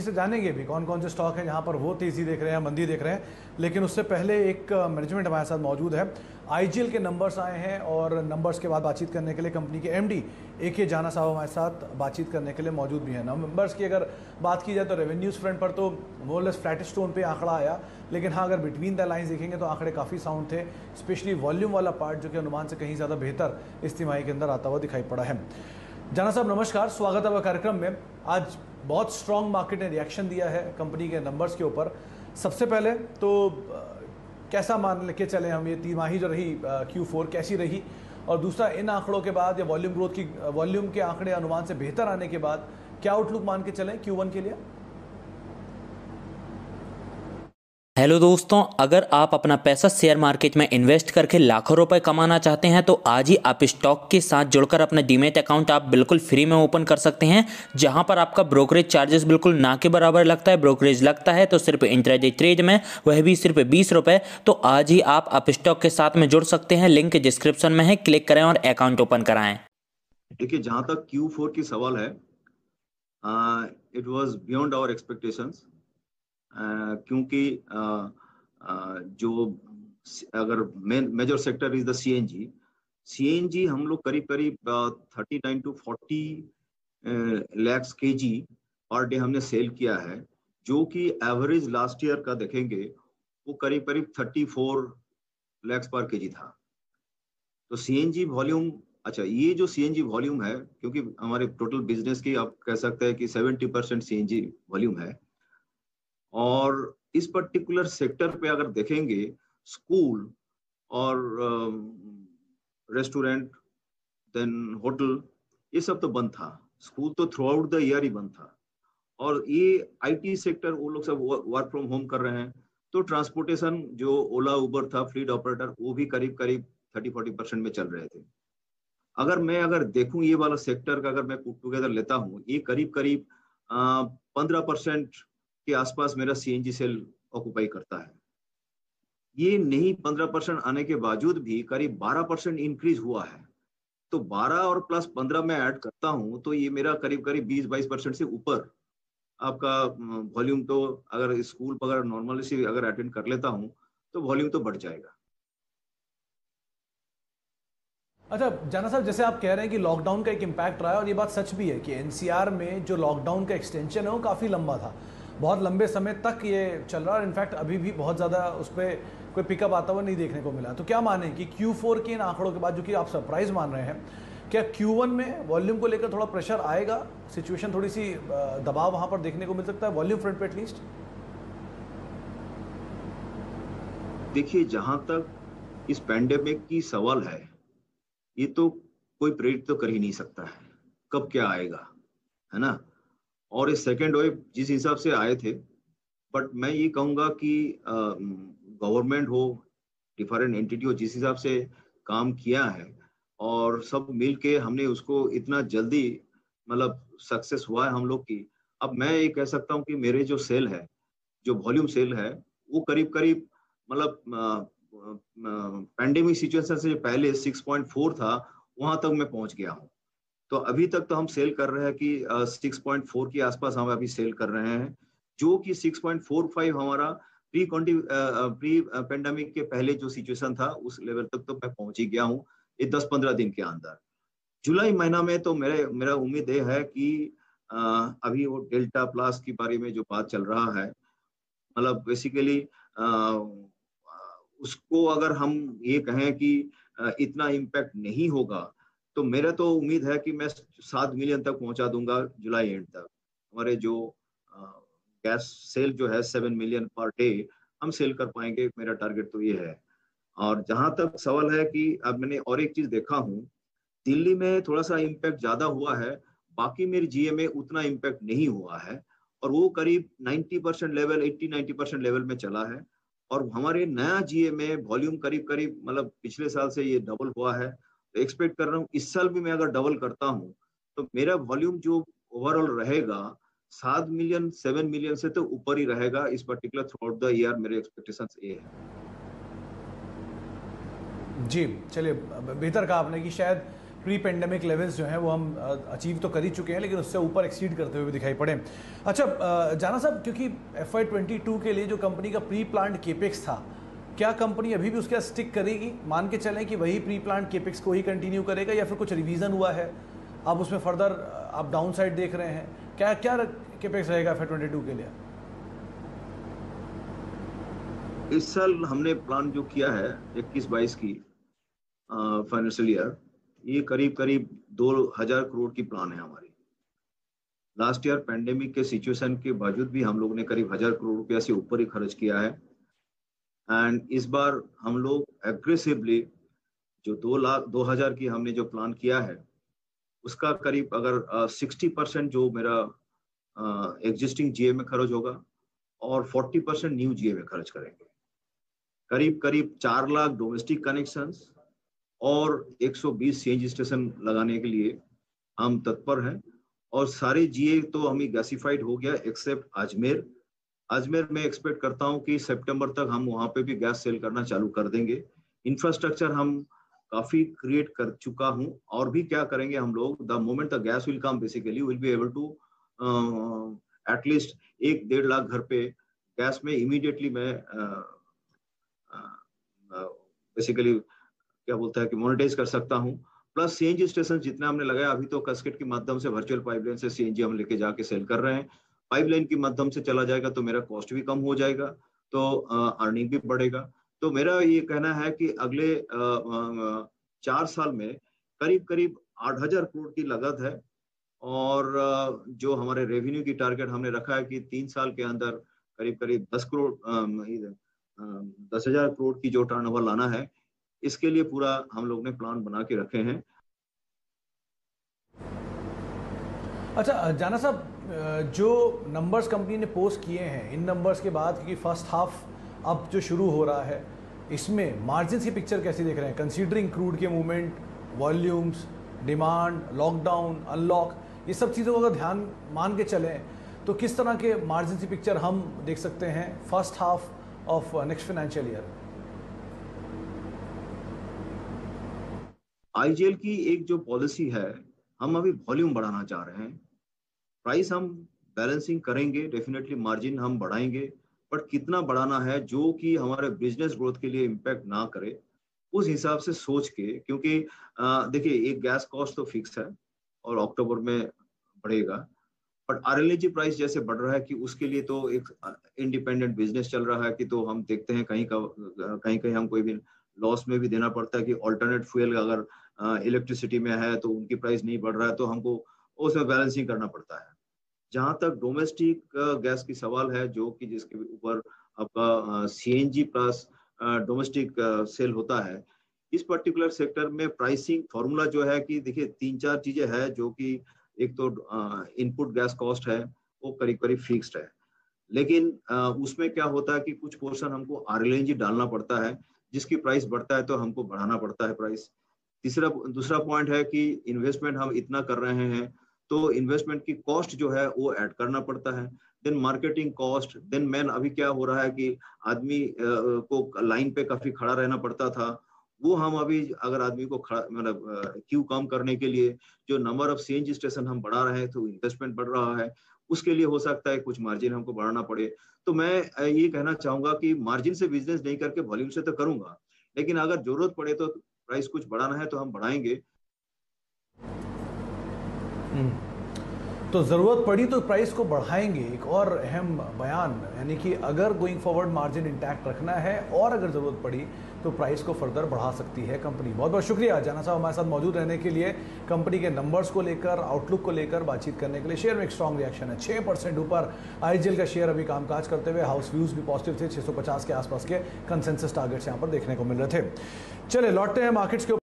से जानेंगे भी कौन कौन से स्टॉक हैं जहां पर वो तेजी देख रहे हैं, मंदी देख रहे हैं। लेकिन उससे पहले एक मैनेजमेंट हमारे साथ मौजूद है। आईजीएल के नंबर्स आए हैं और नंबर्स के बाद बातचीत करने के लिए कंपनी के एमडी AK जाना साहब हमारे साथ बातचीत करने के लिए मौजूद भी हैं। नंबर्स की अगर बात की जाए तो रेवेन्यूज फ्रंट पर तो मोरलेस फ्लैट स्टोन पे आंकड़ा आया, लेकिन हाँ, अगर बिटवीन द लाइंस देखेंगे तो आंकड़े काफ़ी साउंड थे, स्पेशली वॉल्यूम वाला पार्ट जो कि अनुमान से कहीं ज़्यादा बेहतर इस तिमाही के अंदर आता हुआ दिखाई पड़ा है। जाना साहब नमस्कार, स्वागत है आपका कार्यक्रम में। आज बहुत स्ट्रॉन्ग मार्केट ने रिएक्शन दिया है कंपनी के नंबर्स के ऊपर। सबसे पहले तो कैसा मान लेके चले हम, ये तिमाही जो रही Q4 कैसी रही, और दूसरा इन आंकड़ों के बाद या वॉल्यूम के आंकड़े अनुमान से बेहतर आने के बाद क्या आउटलुक मान के चलें Q1 के लिए? हेलो दोस्तों, अगर आप अपना पैसा शेयर मार्केट में इन्वेस्ट करके लाखों रुपए कमाना चाहते हैं तो आज ही आप स्टॉक के साथ जुड़कर अपना डीमैट अकाउंट आप बिल्कुल फ्री में ओपन कर सकते हैं, जहां पर आपका ब्रोकरेज चार्जेस बिल्कुल ना के बराबर लगता है। ब्रोकरेज लगता है तो सिर्फ इंट्राडे ट्रेड में, वह भी सिर्फ 20 रुपये। तो आज ही आप स्टॉक के साथ में जुड़ सकते हैं, लिंक डिस्क्रिप्शन में है, क्लिक करें और अकाउंट ओपन कराएं। देखिए, जहां तक Q4 की सवाल है, it was beyond our expectations, क्योंकि जो अगर major sector is the CNG हम लोग करीब करीब 39 to 40 lakhs kg per day हमने सेल किया है, जो कि एवरेज लास्ट ईयर का देखेंगे वो करीब करीब 34 lakhs पर kg था। तो CNG वॉल्यूम, अच्छा, ये जो CNG वॉल्यूम है, क्योंकि हमारे टोटल बिजनेस की आप कह सकते हैं कि 70% CNG वॉल्यूम है, और इस पर्टिकुलर सेक्टर पे अगर देखेंगे, स्कूल और रेस्टोरेंट, देन होटल, ये सब तो बंद था। स्कूल तो थ्रू आउट द ईयर ही बंद था, और ये IT सेक्टर वो लोग सब वर्क फ्रॉम होम कर रहे हैं। तो ट्रांसपोर्टेशन जो ओला उबर था, फ्लीट ऑपरेटर, वो भी करीब करीब 30-40% में चल रहे थे। अगर देखूं ये वाला सेक्टर का, अगर मैं पुट टुगेदर लेता हूँ, ये करीब करीब 15% के आसपास मेरा CNG सेल ऑक्युपाई करता है। ये नहीं 15% आने के बावजूद भी करीब 12% इंक्रीज हुआ है। तो 12 और प्लस 15 में ऐड करता हूं तो ये मेरा करीब करीब 20-22% से ऊपर आपका वॉल्यूम, तो अगर स्कूल अगर नॉर्मली से अगर अटेंड कर लेता हूं तो वॉल्यूम तो बढ़ जाएगा। अच्छा जाना साहब, जैसे आप कह रहे हैं कि लॉकडाउन का एक इम्पैक्ट रहा है, और ये बात सच भी है कि NCR में जो लॉकडाउन का एक्सटेंशन है वो काफ़ी लंबा था, बहुत लंबे समय तक ये चल रहा है, और इनफैक्ट अभी भी बहुत ज़्यादा उस पर कोई पिकअप आता हुआ नहीं देखने को मिला। तो क्या माने कि Q4 के इन आंकड़ों के बाद, जो कि आप सरप्राइज मान रहे हैं, क्या Q1 में वॉल्यूम को लेकर थोड़ा प्रेशर आएगा? सिचुएशन थोड़ी सी दबाव वहाँ पर देखने को मिल सकता है वॉल्यूम फ्रंट पे एटलीस्ट? देखिए, जहां तक इस पैंडेमिक की सवाल है, ये तो कोई प्रेडिक्ट तो कर ही नहीं सकता है कब क्या आएगा, है ना। और इस सेकेंड वेव जिस हिसाब से आए थे, बट मैं ये कहूँगा कि गवर्नमेंट हो, डिफरेंट एंटिटी हो, जिस हिसाब से काम किया है और सब मिल के हमने उसको इतना जल्दी, मतलब सक्सेस हुआ है हम लोग की। अब मैं ये कह सकता हूँ कि मेरे जो सेल है, जो वॉल्यूम सेल है, वो करीब करीब, मतलब पैंडेमिक सिचुएशन से पहले 6.4 था, वहां तक मैं पहुंच गया हूँ। तो अभी तक तो हम सेल कर रहे हैं कि 6.4 के आसपास हम अभी सेल कर रहे हैं, जो कि 6.45 हमारा प्री पेंडेमिक के पहले जो सिचुएशन था उस लेवल तक तो मैं पहुंच ही गया हूँ ये 10-15 दिन के अंदर। जुलाई महीना में तो मेरा उम्मीद ये है कि अभी वो डेल्टा प्लस के बारे में जो बात चल रहा है, मतलब बेसिकली उसको अगर हम ये कहें कि इतना इम्पैक्ट नहीं होगा, तो मेरा तो उम्मीद है कि मैं 7 मिलियन तक पहुंचा दूंगा जुलाई एंड तक। हमारे जो गैस सेल जो है 7 मिलियन पर डे हम सेल कर पाएंगे, मेरा टारगेट तो ये है। और जहां तक सवाल है कि अब मैंने और एक चीज देखा हूँ, दिल्ली में थोड़ा सा इम्पैक्ट ज्यादा हुआ है, बाकी मेरी GA में उतना इम्पैक्ट नहीं हुआ है, और वो करीब 90% लेवल, 80-90% लेवल में चला है। और हमारे नया GA में वॉल्यूम करीब करीब, मतलब पिछले साल से ये डबल हुआ है। तो एक्सपेक्ट कर रहा हूँ इस साल भी मैं अगर डबल करता हूँ तो मेरा वॉल्यूम जो ओवरऑल रहेगा 7 मिलियन 7 मिलियन से तो ऊपर ही रहेगा इस particular through out the year. मेरे एक्सपेक्टेशंस ये है। जी चलिए, बेहतर कहा आपने कि शायद प्री पेंडेमिक लेवल्स जो हैं वो हम अचीव तो कर ही चुके हैं, लेकिन उससे ऊपर एक्सीड करते हुए भी दिखाई पड़े। अच्छा जाना साहब, क्योंकि FY22 के लिए जो कंपनी का प्री प्लान्ड केपेक्स था, क्या कंपनी अभी भी उसके साथ स्टिक करेगी? मान के चलें कि वही प्री प्लान्ड केपेक्स को ही कंटिन्यू करेगा, या फिर कुछ रिवीजन हुआ है, आप उसमें फर्दर आप डाउन साइड देख रहे हैं? क्या क्या केपेक्स रहेगा FY22 के लिए? इस साल हमने प्लान जो किया है 21-22 की फाइनेंशियल ईयर, ये करीब करीब 2000 करोड़ की प्लान है हमारी। लास्ट ईयर पेंडेमिक के सिचुएशन के बावजूद भी हम लोग ने करीब 1000 करोड़ रुपया से ऊपर ही खर्च किया है। एंड इस बार हम लोग एग्रेसिवली जो 2000 की हमने जो प्लान किया है, उसका करीब अगर 60% जो मेरा एग्जिस्टिंग जीए में खर्च होगा और 40% न्यू जीए में खर्च करेंगे। करीब करीब 4 लाख डोमेस्टिक कनेक्शंस और 120 सीएनजी स्टेशन लगाने के लिए हम तत्पर हैं। और सारे जीए तो हमें गैसिफाइड हो गया एक्सेप्ट अजमेर। अजमेर में एक्सपेक्ट करता हूं कि सितंबर तक हम वहां पे भी गैस सेल करना चालू कर देंगे। इंफ्रास्ट्रक्चर हम काफी क्रिएट कर चुका हूं, और भी क्या करेंगे हम लोग, the moment the gas will come basically will be able to at least 1-1.5 lakh घर पे गैस में इमीडिएटली मैं बेसिकली क्या बोलता है कि मोनेटाइज कर सकता हूं। प्लस सीएनजी स्टेशन जितना हमने लगाया, अभी तो कैस्केड के माध्यम से वर्चुअल पाइपलाइन से सीएनजी हम लेके जाके सेल कर रहे हैं। पाइपलाइन के माध्यम से चला जाएगा तो मेरा कॉस्ट भी कम हो जाएगा, तो अर्निंग भी बढ़ेगा। तो मेरा ये कहना है कि अगले 4 साल में करीब करीब 8000 करोड़ की लागत है, और जो हमारे रेवेन्यू की टारगेट हमने रखा है कि 3 साल के अंदर करीब करीब 10,000 करोड़ की जो टर्नओवर लाना है, इसके लिए पूरा हम लोग ने प्लान बना के रखे हैं। अच्छा जाना साहब, जो नंबर्स कंपनी ने पोस्ट किए हैं, इन नंबर्स के बाद क्योंकि फर्स्ट हाफ अब जो शुरू हो रहा है, इसमें मार्जिन्स की पिक्चर कैसी देख रहे हैं, कंसीडरिंग क्रूड के movement, volumes, demand, lockdown, unlock, ये सब चीज़ों को अगर ध्यान मान के चलें तो किस तरह के मार्जिन की पिक्चर हम देख सकते हैं first half of next financial year? IGL की एक जो पॉलिसी है, हम अभी वॉल्यूम बढ़ाना चाह रहे हैं। प्राइस हम बैलेंसिंग करेंगे, डेफिनेटली मार्जिन हम बढ़ाएंगे, बट कितना बढ़ाना है जो कि हमारे बिजनेस ग्रोथ के लिए इम्पैक्ट ना करे, उस हिसाब से सोच के। क्योंकि देखिए एक गैस कॉस्ट तो फिक्स है और अक्टूबर में बढ़ेगा, बट आरएलएनजी प्राइस जैसे बढ़ रहा है कि उसके लिए तो एक इंडिपेंडेंट बिजनेस चल रहा है कि तो हम देखते हैं कहीं कहीं हम कोई भी लॉस में भी देना पड़ता है कि ऑल्टरनेट फ्यूल अगर इलेक्ट्रिसिटी में है तो उनकी प्राइस नहीं बढ़ रहा है, तो हमको उसमें बैलेंसिंग करना पड़ता है। जहां तक डोमेस्टिक गैस की सवाल है, जो कि जिसके ऊपर आपका सीएनजी प्लस डोमेस्टिक सेल होता है, इस पर्टिकुलर सेक्टर में प्राइसिंग फॉर्मूला जो है कि देखिए 3-4 चीजें हैं, जो कि एक तो इनपुट गैस कॉस्ट है वो करीब करीब फिक्स्ड है, लेकिन उसमें क्या होता है कि कुछ पोर्शन हमको आरएलएनजी डालना पड़ता है, जिसकी प्राइस बढ़ता है तो हमको बढ़ाना पड़ता है प्राइस। दूसरा पॉइंट है कि इन्वेस्टमेंट हम इतना कर रहे हैं तो इन्वेस्टमेंट की कॉस्ट जो है वो ऐड करना पड़ता है। Then marketing cost, then man अभी क्या हो रहा है कि आदमी को लाइन पे काफी खड़ा रहना पड़ता था, वो हम अभी अगर आदमी को मतलब क्यू कम करने के लिए जो नंबर ऑफ सीएनजी स्टेशन हम बढ़ा रहे हैं तो इन्वेस्टमेंट बढ़ रहा है, उसके लिए हो सकता है कुछ मार्जिन हमको बढ़ाना पड़े। तो मैं ये कहना चाहूंगा कि मार्जिन से बिजनेस नहीं करके वॉल्यूम से तो करूंगा, लेकिन अगर जरूरत पड़े तो प्राइस कुछ बढ़ाना है तो हम बढ़ाएंगे। तो ज़रूरत पड़ी तो प्राइस को बढ़ाएंगे, एक और अहम बयान, यानी कि अगर गोइंग फॉरवर्ड मार्जिन इंटैक्ट रखना है और अगर ज़रूरत पड़ी तो प्राइस को फर्दर बढ़ा सकती है कंपनी। बहुत बहुत शुक्रिया जाना साहब हमारे साथ मौजूद रहने के लिए, कंपनी के नंबर्स को लेकर, आउटलुक को लेकर बातचीत करने के लिए। शेयर में एक स्ट्रॉन्ग रिएक्शन है, 6% ऊपर आईजीएल का शेयर अभी कामकाज करते हुए। हाउस व्यूज़ भी पॉजिटिव थे, 650 के आसपास के कंसेंसस टारगेट्स यहाँ पर देखने को मिल रहे थे। चले लौटते हैं मार्केट्स के